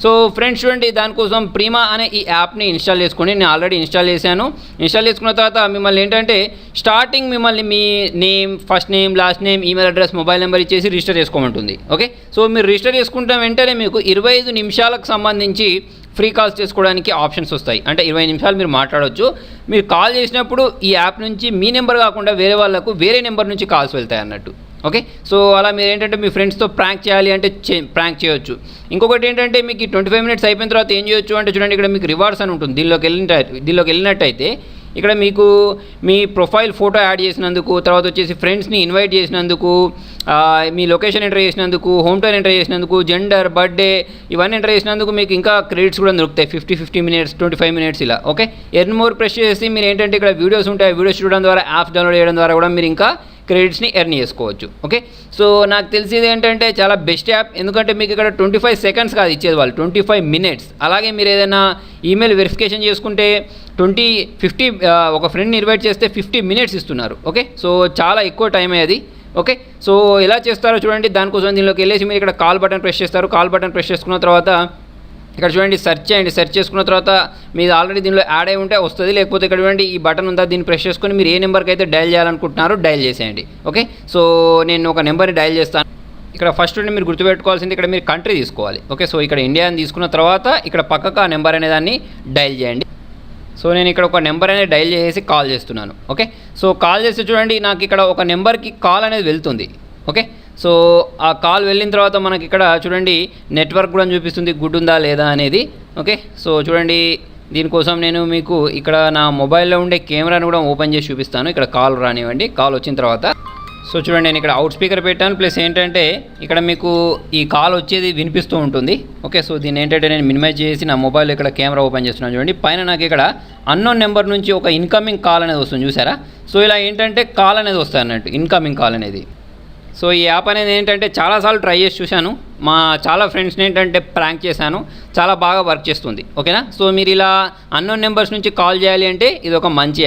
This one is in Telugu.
సో ఫ్రెండ్స్ చూడండి, దానికోసం ప్రీమా అనే ఈ యాప్ని ఇన్స్టాల్ చేసుకోండి. నేను ఆల్రెడీ ఇన్స్టాల్ చేశాను. ఇన్స్టాల్ చేసుకున్న తర్వాత మిమ్మల్ని ఏంటంటే స్టార్టింగ్ మిమ్మల్ని మీ name, first name, last name, email address, mobile number ఇచ్చేసి రిజిస్టర్ చేసుకోమంటుంది. ఓకే, సో మీరు రిజిస్టర్ చేసుకుంటే వెంటనే మీకు 25 నిమిషాలకు సంబంధించి ఫ్రీ కాల్స్ చేసుకోవడానికి ఆప్షన్స్ వస్తాయి. అంటే 20 నిమిషాలు మీరు మాట్లాడవచ్చు. మీరు కాల్ చేసినప్పుడు ఈ యాప్ నుంచి మీ నెంబర్ కాకుండా వేరే వాళ్ళకు వేరే నెంబర్ నుంచి కాల్స్ వెళ్తాయి అన్నట్టు. ఓకే, సో అలా మీరు ఏంటంటే మీ ఫ్రెండ్స్తో ప్రాంక్ చేయాలి అంటే ప్రాంక్ చేయొచ్చు. ఇంకొకటి ఏంటంటే మీకు 25 మినిట్స్ అయిపోయిన తర్వాత ఏం చేయొచ్చు అంటే చూడండి, ఇక్కడ మీకు రివార్డ్స్ అని ఉంటుంది. దీనిలోకి వెళ్ళినట్టయితే ఇక్కడ మీకు మీ ప్రొఫైల్ ఫోటో యాడ్ చేసినందుకు, తర్వాత వచ్చేసి ఫ్రెండ్స్ని ఇన్వైట్ చేసినందుకు, మీ లొకేషన్ ఎంటర్ చేసినందుకు, హోమ్ టౌన్ ఎంటర్ చేసినందుకు, జెండర్, బర్త్డే ఇవన్నీ ఎంటర్ చేసినందుకు మీకు ఇంకా క్రెడిట్స్ కూడా దొరుకుతాయి. 50 మినిట్స్, 25 మినిట్స్ ఇలా. ఓకే, ఎర్న్ మోర్ ప్రెస్ చేసి మీరు ఏంటంటే ఇక్కడ వీడియోస్ ఉంటాయి. వీడియోస్ చూడడం ద్వారా, యాప్స్ డౌన్లోడ్ చేయడం ద్వారా కూడా మీరు ఇంకా క్రెడిట్స్ని ఎర్న్ చేసుకోవచ్చు. ఓకే, సో నాకు తెలిసేది ఏంటంటే చాలా బెస్ట్ యాప్. ఎందుకంటే మీకు ఇక్కడ 25 సెకండ్స్ కాదు ఇచ్చేది వాళ్ళు, 25 మినిట్స్. అలాగే మీరు ఏదైనా ఈమెయిల్ వెరిఫికేషన్ చేసుకుంటే 50 ఒక ఫ్రెండ్ని ఇన్వైట్ చేస్తే 50 మినిట్స్ ఇస్తున్నారు. ఓకే, సో చాలా ఎక్కువ టైం అయ్యేది. ఓకే, సో ఎలా చేస్తారో చూడండి. దానికోసం దీనిలోకి వెళ్ళేసి మీరు ఇక్కడ కాల్ బటన్ ప్రెస్ చేస్తారు. కాల్ బటన్ ప్రెస్ చేసుకున్న తర్వాత ఇక్కడ చూడండి సెర్చ్ చేయండి. సెర్చ్ చేసుకున్న తర్వాత మీరు ఆల్రెడీ దీనిలో యాడ్ అయి ఉంటే వస్తుంది. లేకపోతే ఇక్కడ చూడండి ఈ బటన్ ఉందా, దీన్ని ప్రెస్ చేసుకొని మీరు ఏ నెంబర్కి అయితే డయల్ చేయాలనుకుంటున్నారో డయల్ చేసేయండి. ఓకే, సో నేను ఒక నెంబర్ని డయల్ చేస్తాను. ఇక్కడ ఫస్ట్ మీరు గుర్తుపెట్టుకోవాల్సింది, ఇక్కడ మీరు కంట్రీ తీసుకోవాలి. ఓకే, సో ఇక్కడ ఇండియా అని తీసుకున్న తర్వాత ఇక్కడ పక్కకు ఆ నెంబర్ అనే దాన్ని డయల్ చేయండి. సో నేను ఇక్కడ ఒక నెంబర్ అనేది డయల్ చేసి కాల్ చేస్తున్నాను. ఓకే, సో కాల్ చేస్తే చూడండి నాకు ఇక్కడ ఒక నెంబర్కి కాల్ అనేది వెళ్తుంది. ఓకే, సో ఆ కాల్ వెళ్ళిన తర్వాత మనకి ఇక్కడ చూడండి నెట్వర్క్ కూడా చూపిస్తుంది, గుడ్ ఉందా లేదా అనేది. ఓకే, సో చూడండి దీనికోసం నేను మీకు ఇక్కడ నా మొబైల్లో ఉండే కెమెరాను కూడా ఓపెన్ చేసి చూపిస్తాను. ఇక్కడ కాల్ రానివ్వండి. కాల్ వచ్చిన తర్వాత సో చూడండి నేను ఇక్కడ అవుట్ స్పీకర్ పెట్టాను. ప్లస్ ఏంటంటే ఇక్కడ మీకు ఈ కాల్ వచ్చేది వినిపిస్తూ ఉంటుంది. ఓకే, సో దీన్ని ఏంటంటే నేను మినిమైజ్ చేసి నా మొబైల్ ఇక్కడ కెమెరా ఓపెన్ చేస్తున్నాను. చూడండి పైన నాకు ఇక్కడ అన్నోన్ నెంబర్ నుంచి ఒక ఇన్కమింగ్ కాల్ అనేది వస్తుంది, చూసారా? సో ఇలా ఏంటంటే కాల్ అనేది వస్తాయి అన్నట్టు, ఇన్కమింగ్ కాల్ అనేది. సో ఈ యాప్ అనేది ఏంటంటే చాలాసార్లు ట్రై చేసి చూశాను. మా చాలా ఫ్రెండ్స్ని ఏంటంటే ప్రాంక్ చేశాను. చాలా బాగా వర్క్ చేస్తుంది. ఓకేనా? సో మీరు ఇలా అన్నోన్ నెంబర్స్ నుంచి కాల్ చేయాలి అంటే ఇది ఒక మంచి